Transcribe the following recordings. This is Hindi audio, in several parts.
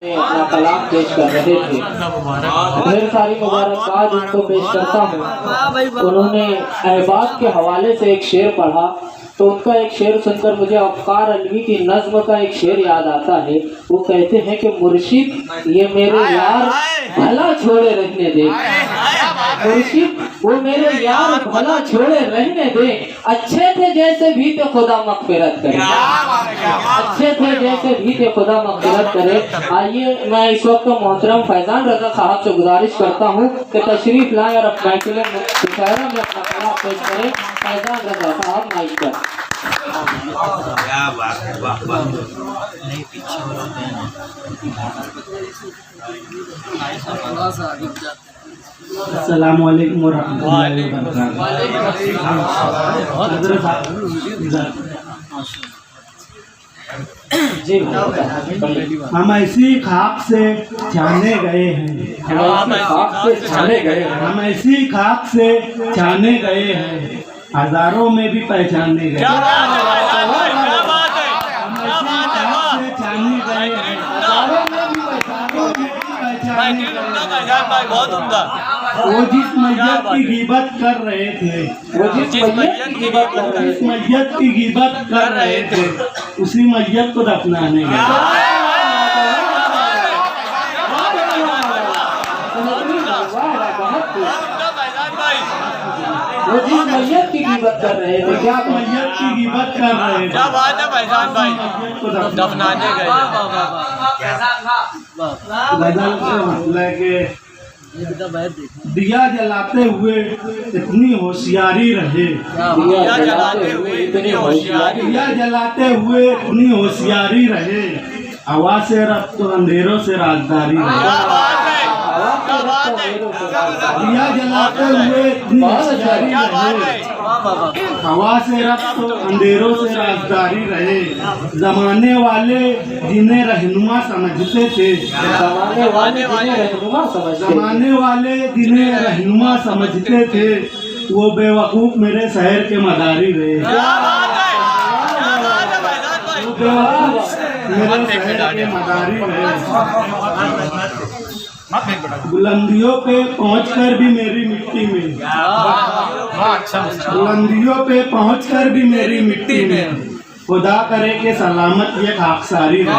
अपना कलाम पेश कर रहे थे। ढेर सारी मुबारकबाद उनको पेश करता हूँ। उन्होंने अहबाब के हवाले से एक शेर पढ़ा तो उनका एक शेर सुनकर मुझे अफ्कार अलवी की नज्म का एक शेर याद आता है। वो कहते हैं कि मुर्शिद ये मेरे यार भला छोड़े रहने दे, मुर्शिद वो मेरे यार भला छोड़े रहने दे, अच्छे थे जैसे भी तो खुदा मगफिरत करे, अच्छे थे जैसे भी तो खुदा मगफिरत करे। आइए मैं इस वक्त मोहतरम फैजान रजा साहब से गुजारिश करता हूँ कि तशरीफ लाएं और महफिल मुशायरा में अपना कलाम पेश करें। फैजान रजा साहब माइक पर। अस्सलामु अलैकुम वरहमतुल्लाहि वबरकातुहू। हम ऐसी खाक से छाने गए हैं, हम ऐसी खाक से छाने गए हैं, हजारों में भी पहचाने गए, वो जिस मैयत की गिबत कर रहे थे, जिस मैयत की गिबत कर रहे थे, उसी मैयत को दफनाने गए। वो जिस मैयत की गिबत कर रहे थे, क्या मैयत की गिबत कर रहे थे, क्या बात है फैजान भाई, दफनाने गए। गजल से मसला के दिया जलाते हुए इतनी होशियारी रहे, दिया जलाते हुए इतनी होशियारी, दिया जलाते हुए इतनी होशियारी रहे, हवा से रब तो अंधेरों से राजदारी रहे। दिया जलाते हुए इतनी होशियारी रहे, हवा से रब तो अंधेरों से राजदारी रहे। जमाने वाले जिन्हें रहनुमा समझते थे, जमाने वाले जिन्हें रहनुमा समझते थे, वो बेवकूफ मेरे शहर के मदारी रहे। वो बेवकूफ मेरे शहर के मदारी रहे। बुलंदियों पे पहुंचकर भी मेरी मिट्टी में, बुलंदियों पे पहुंचकर भी मेरी मिट्टी में, खुदा करे के सलामत ये खाकसारी रहे।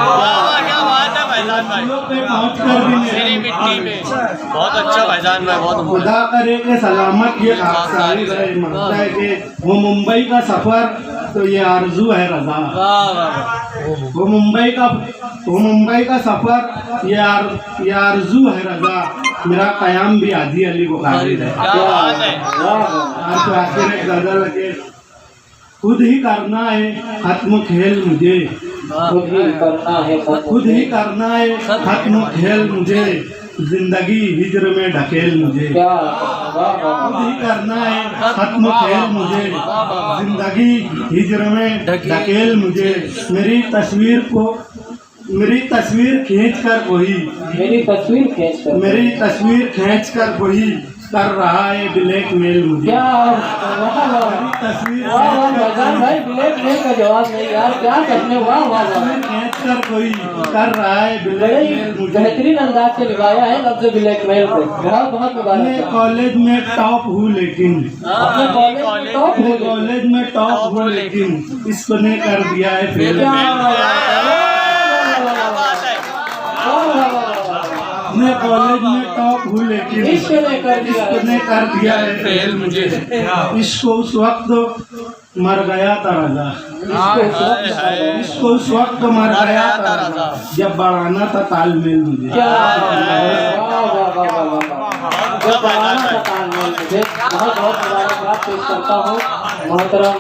बुलंदियों पे पहुंचकर भी मेरी मिट्टी में, बहुत अच्छा फैजान भाई, बहुत खुदा करे के सलामत ये खाकसारी रहे। मानता है कि वो मुंबई का सफर तो ये आरजू है रजा, वो मुंबई का सफर ये आरजू है रजा, मेरा कयाम भी आधी अली बुखारी है। आखिर एक गजल के खुद ही करना है खत्म खेल मुझे, खुद ही करना है, खुद ही करना है खत्म खेल मुझे, जिंदगी हिजर में ढकेल मुझे। खुद ही करना है खत्म खेल मुझे, जिंदगी हिजर में ढकेल मुझे। मेरी तस्वीर खींच कर कोई, मेरी तस्वीर खींच कर कोई कर रहा है ब्लैकमेल मुझे। क्या तस्वीर भाई ब्लैकमेल का जवाब नहीं यार, क्या करने। वाह वाह खींच कर कोई कर रहा है ब्लैकमेल मुझे। बेहतरीन अंदाज से लगाया है लफ्ज़ ब्लैकमेल को, बहुत बहुत मुबारक। कॉलेज में टॉप हूँ लेकिन, अपने कॉलेज में टॉप हूँ लेकिन इसको ने कर दिया है फेल। मैं कॉलेज में टॉप हूँ लेकिन इसको ने कर दिया है फेल मुझे। इसको उस वक्त मर गया था रजा, इसको उस वक्त मर गया था रजा, जब बढ़ाना था तालमेल मुझे। बहुत बहुत मुबारकबाद पेश करता हूँ मोहतरम